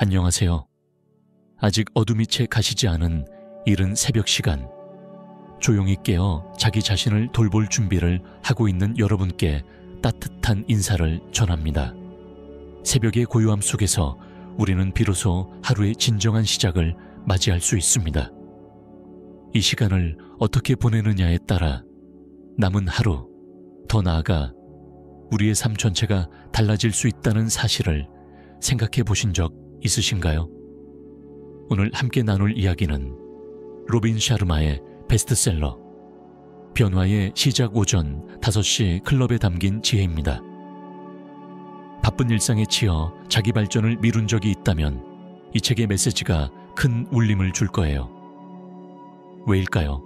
안녕하세요. 아직 어둠이 채 가시지 않은 이른 새벽 시간, 조용히 깨어 자기 자신을 돌볼 준비를 하고 있는 여러분께 따뜻한 인사를 전합니다. 새벽의 고요함 속에서 우리는 비로소 하루의 진정한 시작을 맞이할 수 있습니다. 이 시간을 어떻게 보내느냐에 따라 남은 하루, 더 나아가 우리의 삶 전체가 달라질 수 있다는 사실을 생각해 보신 적 있으신가요? 오늘 함께 나눌 이야기는 로빈 샤르마의 베스트셀러 변화의 시작 오전 5시 클럽에 담긴 지혜입니다. 바쁜 일상에 치여 자기 발전을 미룬 적이 있다면 이 책의 메시지가 큰 울림을 줄 거예요. 왜일까요?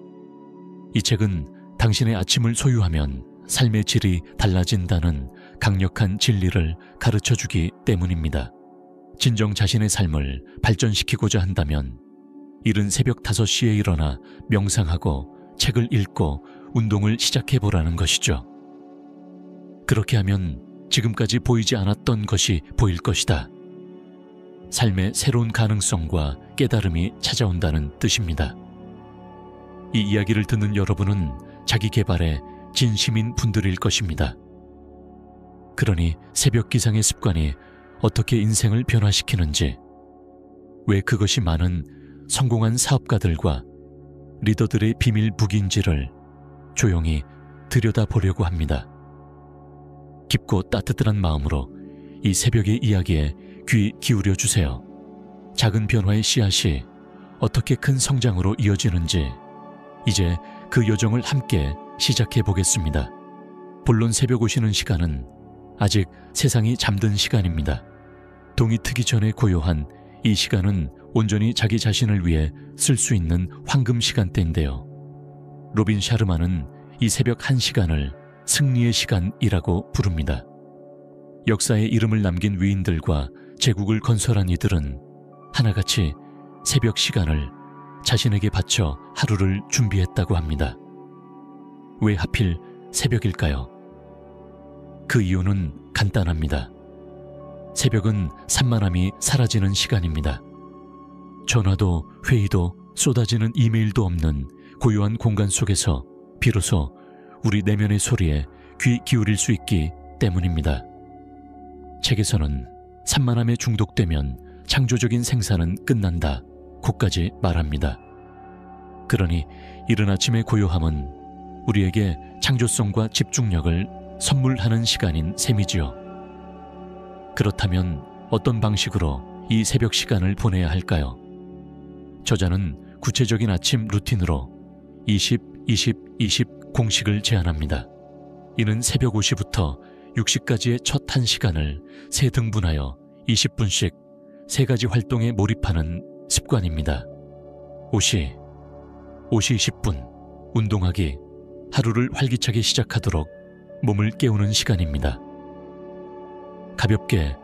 이 책은 당신의 아침을 소유하면 삶의 질이 달라진다는 강력한 진리를 가르쳐주기 때문입니다. 진정 자신의 삶을 발전시키고자 한다면 이른 새벽 5시에 일어나 명상하고 책을 읽고 운동을 시작해보라는 것이죠. 그렇게 하면 지금까지 보이지 않았던 것이 보일 것이다. 삶의 새로운 가능성과 깨달음이 찾아온다는 뜻입니다. 이 이야기를 듣는 여러분은 자기 개발에 진심인 분들일 것입니다. 그러니 새벽 기상의 습관이 어떻게 인생을 변화시키는지, 왜 그것이 많은 성공한 사업가들과 리더들의 비밀 무기인지를 조용히 들여다보려고 합니다. 깊고 따뜻한 마음으로 이 새벽의 이야기에 귀 기울여 주세요. 작은 변화의 씨앗이 어떻게 큰 성장으로 이어지는지 이제 그 여정을 함께 시작해 보겠습니다. 본론 새벽 오시는 시간은 아직 세상이 잠든 시간입니다. 동이 트기 전에 고요한 이 시간은 온전히 자기 자신을 위해 쓸 수 있는 황금 시간대인데요. 로빈 샤르마는 이 새벽 1시간을 승리의 시간이라고 부릅니다. 역사에 이름을 남긴 위인들과 제국을 건설한 이들은 하나같이 새벽 시간을 자신에게 바쳐 하루를 준비했다고 합니다. 왜 하필 새벽일까요? 그 이유는 간단합니다. 새벽은 산만함이 사라지는 시간입니다. 전화도 회의도 쏟아지는 이메일도 없는 고요한 공간 속에서 비로소 우리 내면의 소리에 귀 기울일 수 있기 때문입니다. 책에서는 산만함에 중독되면 창조적인 생산은 끝난다 고까지 말합니다. 그러니 이른 아침의 고요함은 우리에게 창조성과 집중력을 선물하는 시간인 셈이지요. 그렇다면 어떤 방식으로 이 새벽 시간을 보내야 할까요? 저자는 구체적인 아침 루틴으로 20, 20, 20 공식을 제안합니다. 이는 새벽 5시부터 6시까지의 첫 1시간을 3등분하여 20분씩 3가지 활동에 몰입하는 습관입니다. 5시 20분 운동하기, 하루를 활기차게 시작하도록 몸을 깨우는 시간입니다. 가볍게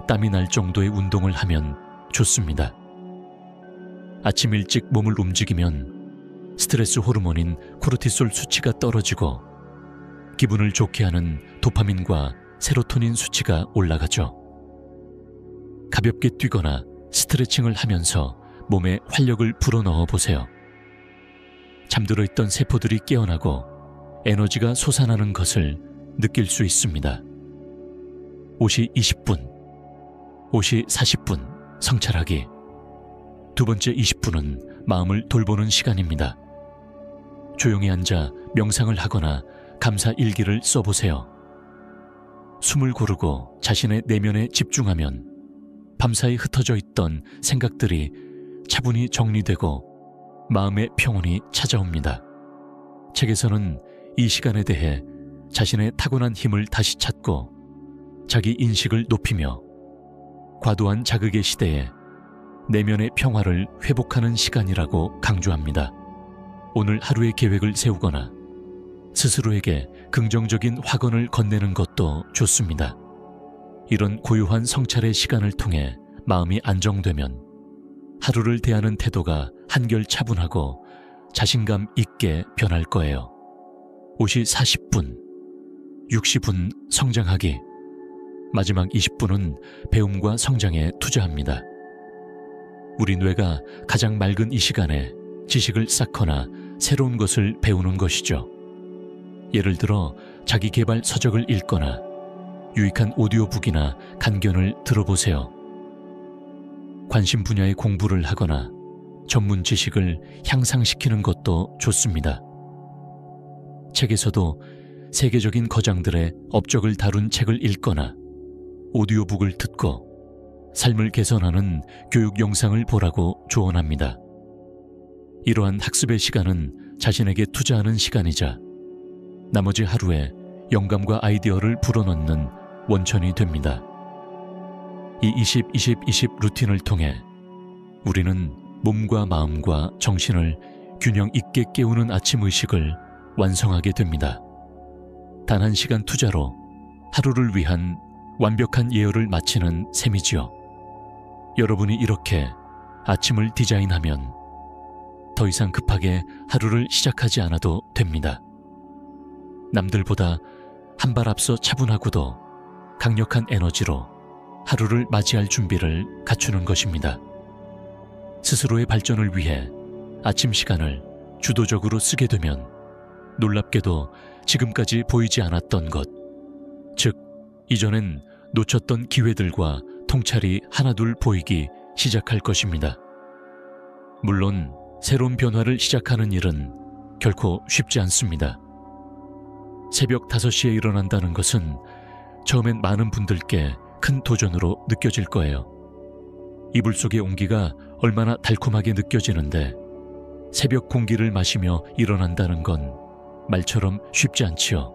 땀이 날 정도의 운동을 하면 좋습니다. 아침 일찍 몸을 움직이면 스트레스 호르몬인 코르티솔 수치가 떨어지고 기분을 좋게 하는 도파민과 세로토닌 수치가 올라가죠. 가볍게 뛰거나 스트레칭을 하면서 몸에 활력을 불어넣어 보세요. 잠들어 있던 세포들이 깨어나고 에너지가 솟아나는 것을 느낄 수 있습니다. 5시 20분, 5시 40분 성찰하기. 두 번째 20분은 마음을 돌보는 시간입니다. 조용히 앉아 명상을 하거나 감사 일기를 써보세요. 숨을 고르고 자신의 내면에 집중하면 밤사이 흩어져 있던 생각들이 차분히 정리되고 마음의 평온이 찾아옵니다. 책에서는 이 시간에 대해 자신의 타고난 힘을 다시 찾고 자기 인식을 높이며 과도한 자극의 시대에 내면의 평화를 회복하는 시간이라고 강조합니다. 오늘 하루의 계획을 세우거나 스스로에게 긍정적인 확언을 건네는 것도 좋습니다. 이런 고요한 성찰의 시간을 통해 마음이 안정되면 하루를 대하는 태도가 한결 차분하고 자신감 있게 변할 거예요. 5시 40분, 60분 성장하기. 마지막 20분은 배움과 성장에 투자합니다. 우리 뇌가 가장 맑은 이 시간에 지식을 쌓거나 새로운 것을 배우는 것이죠. 예를 들어 자기 개발 서적을 읽거나 유익한 오디오북이나 간견을 들어보세요. 관심 분야의 공부를 하거나 전문 지식을 향상시키는 것도 좋습니다. 책에서도 세계적인 거장들의 업적을 다룬 책을 읽거나 오디오북을 듣고 삶을 개선하는 교육 영상을 보라고 조언합니다. 이러한 학습의 시간은 자신에게 투자하는 시간이자 나머지 하루에 영감과 아이디어를 불어넣는 원천이 됩니다. 이 20-20-20 루틴을 통해 우리는 몸과 마음과 정신을 균형 있게 깨우는 아침 의식을 완성하게 됩니다. 단 1시간 투자로 하루를 위한 완벽한 예열을 마치는 셈이지요. 여러분이 이렇게 아침을 디자인하면 더 이상 급하게 하루를 시작하지 않아도 됩니다. 남들보다 한 발 앞서 차분하고도 강력한 에너지로 하루를 맞이할 준비를 갖추는 것입니다. 스스로의 발전을 위해 아침 시간을 주도적으로 쓰게 되면 놀랍게도 지금까지 보이지 않았던 것, 즉 이전엔 놓쳤던 기회들과 통찰이 하나둘 보이기 시작할 것입니다. 물론 새로운 변화를 시작하는 일은 결코 쉽지 않습니다. 새벽 5시에 일어난다는 것은 처음엔 많은 분들께 큰 도전으로 느껴질 거예요. 이불 속의 온기가 얼마나 달콤하게 느껴지는데 새벽 공기를 마시며 일어난다는 건 말처럼 쉽지 않지요.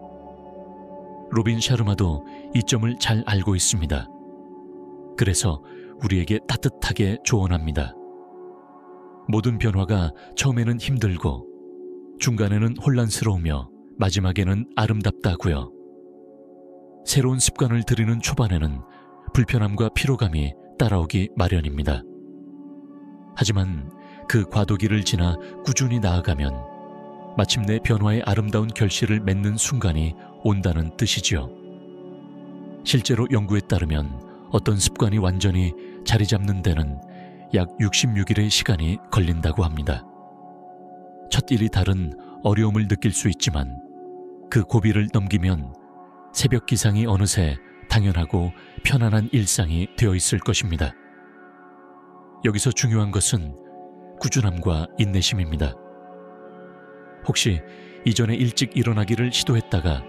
로빈 샤르마도 이 점을 잘 알고 있습니다. 그래서 우리에게 따뜻하게 조언합니다. 모든 변화가 처음에는 힘들고 중간에는 혼란스러우며 마지막에는 아름답다고요. 새로운 습관을 들이는 초반에는 불편함과 피로감이 따라오기 마련입니다. 하지만 그 과도기를 지나 꾸준히 나아가면 마침내 변화의 아름다운 결실을 맺는 순간이 온다는 뜻이지요. 실제로 연구에 따르면 어떤 습관이 완전히 자리 잡는 데는 약 66일의 시간이 걸린다고 합니다. 첫 일이 다른 어려움을 느낄 수 있지만 그 고비를 넘기면 새벽 기상이 어느새 당연하고 편안한 일상이 되어 있을 것입니다. 여기서 중요한 것은 꾸준함과 인내심입니다. 혹시 이전에 일찍 일어나기를 시도했다가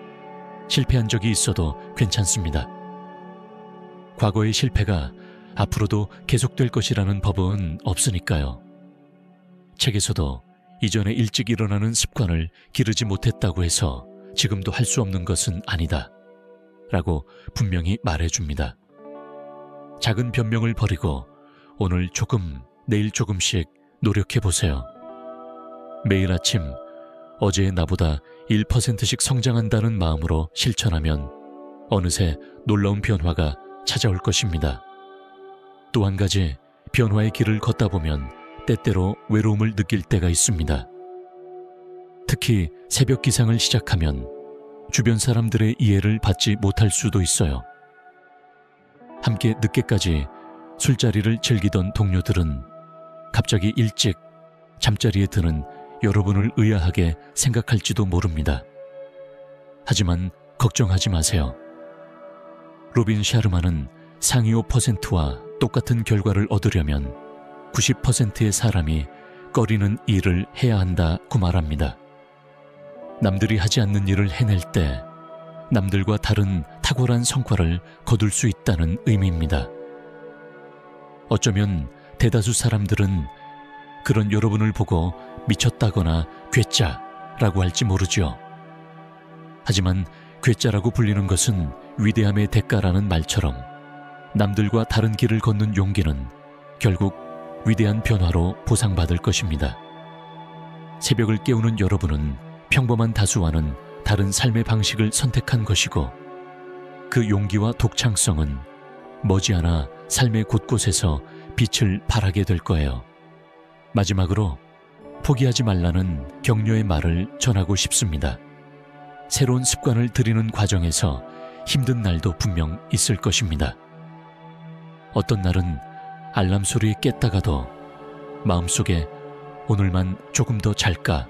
실패한 적이 있어도 괜찮습니다. 과거의 실패가 앞으로도 계속될 것이라는 법은 없으니까요. 책에서도 이전에 일찍 일어나는 습관을 기르지 못했다고 해서 지금도 할 수 없는 것은 아니다 라고 분명히 말해줍니다. 작은 변명을 버리고 오늘 조금, 내일 조금씩 노력해보세요. 매일 아침 어제의 나보다 1%씩 성장한다는 마음으로 실천하면 어느새 놀라운 변화가 찾아올 것입니다. 또 한 가지, 변화의 길을 걷다 보면 때때로 외로움을 느낄 때가 있습니다. 특히 새벽 기상을 시작하면 주변 사람들의 이해를 받지 못할 수도 있어요. 함께 늦게까지 술자리를 즐기던 동료들은 갑자기 일찍 잠자리에 드는 여러분을 의아하게 생각할지도 모릅니다. 하지만 걱정하지 마세요. 로빈 샤르마는 상위 5%와 똑같은 결과를 얻으려면 90%의 사람이 꺼리는 일을 해야 한다고 말합니다. 남들이 하지 않는 일을 해낼 때 남들과 다른 탁월한 성과를 거둘 수 있다는 의미입니다. 어쩌면 대다수 사람들은 그런 여러분을 보고 미쳤다거나 괴짜라고 할지 모르죠. 하지만 괴짜라고 불리는 것은 위대함의 대가라는 말처럼 남들과 다른 길을 걷는 용기는 결국 위대한 변화로 보상받을 것입니다. 새벽을 깨우는 여러분은 평범한 다수와는 다른 삶의 방식을 선택한 것이고 그 용기와 독창성은 머지않아 삶의 곳곳에서 빛을 발하게 될 거예요. 마지막으로 포기하지 말라는 격려의 말을 전하고 싶습니다. 새로운 습관을 들이는 과정에서 힘든 날도 분명 있을 것입니다. 어떤 날은 알람 소리에 깼다가도 마음속에 오늘만 조금 더 잘까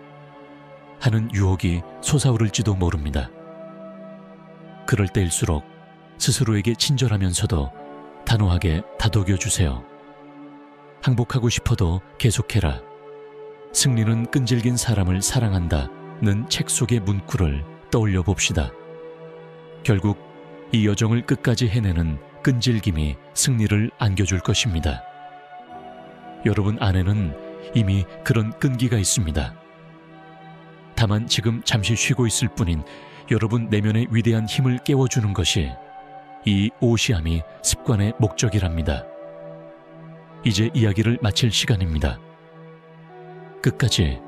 하는 유혹이 솟아오를지도 모릅니다. 그럴 때일수록 스스로에게 친절하면서도 단호하게 다독여 주세요. 항복하고 싶어도 계속해라. 승리는 끈질긴 사람을 사랑한다는 책 속의 문구를 떠올려 봅시다. 결국 이 여정을 끝까지 해내는 끈질김이 승리를 안겨줄 것입니다. 여러분 안에는 이미 그런 끈기가 있습니다. 다만 지금 잠시 쉬고 있을 뿐인 여러분 내면의 위대한 힘을 깨워주는 것이 이 오시암이 습관의 목적이랍니다. 이제 이야기를 마칠 시간입니다. 끝까지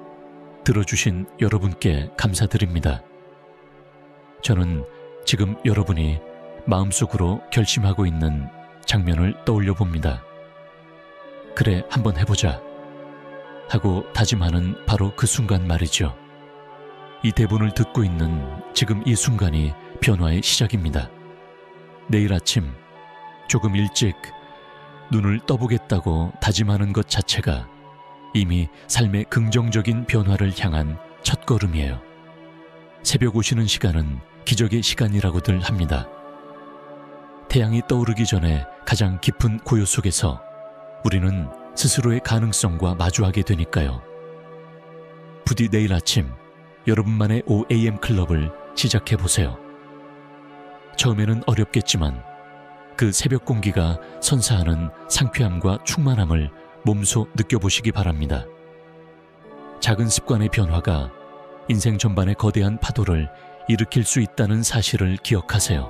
들어주신 여러분께 감사드립니다. 저는 지금 여러분이 마음속으로 결심하고 있는 장면을 떠올려 봅니다. 그래, 한번 해보자 하고 다짐하는 바로 그 순간 말이죠. 이 대본을 듣고 있는 지금 이 순간이 변화의 시작입니다. 내일 아침 조금 일찍 눈을 떠보겠다고 다짐하는 것 자체가 이미 삶의 긍정적인 변화를 향한 첫걸음이에요. 새벽 오시는 시간은 기적의 시간이라고들 합니다. 태양이 떠오르기 전에 가장 깊은 고요 속에서 우리는 스스로의 가능성과 마주하게 되니까요. 부디 내일 아침 여러분만의 5am 클럽을 시작해보세요. 처음에는 어렵겠지만 그 새벽 공기가 선사하는 상쾌함과 충만함을 몸소 느껴보시기 바랍니다. 작은 습관의 변화가 인생 전반의 거대한 파도를 일으킬 수 있다는 사실을 기억하세요.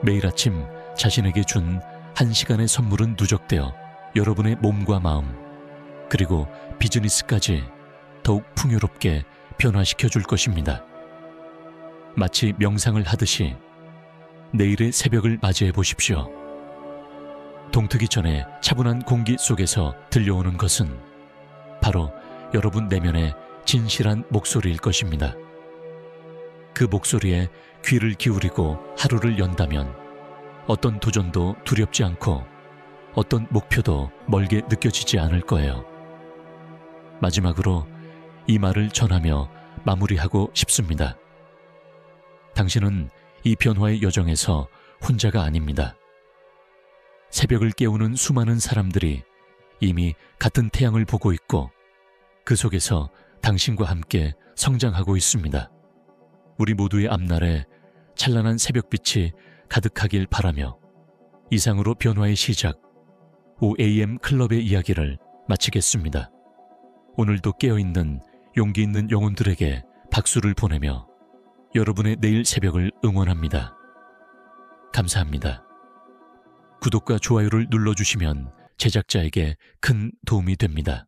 매일 아침 자신에게 준 1시간의 선물은 누적되어 여러분의 몸과 마음, 그리고 비즈니스까지 더욱 풍요롭게 변화시켜 줄 것입니다. 마치 명상을 하듯이 내일의 새벽을 맞이해 보십시오. 동트기 전에 차분한 공기 속에서 들려오는 것은 바로 여러분 내면의 진실한 목소리일 것입니다. 그 목소리에 귀를 기울이고 하루를 연다면 어떤 도전도 두렵지 않고 어떤 목표도 멀게 느껴지지 않을 거예요. 마지막으로 이 말을 전하며 마무리하고 싶습니다. 당신은 이 변화의 여정에서 혼자가 아닙니다. 새벽을 깨우는 수많은 사람들이 이미 같은 태양을 보고 있고 그 속에서 당신과 함께 성장하고 있습니다. 우리 모두의 앞날에 찬란한 새벽빛이 가득하길 바라며 이상으로 변화의 시작 5am 클럽의 이야기를 마치겠습니다. 오늘도 깨어있는 용기 있는 영혼들에게 박수를 보내며 여러분의 내일 새벽을 응원합니다. 감사합니다. 구독과 좋아요를 눌러주시면 제작자에게 큰 도움이 됩니다.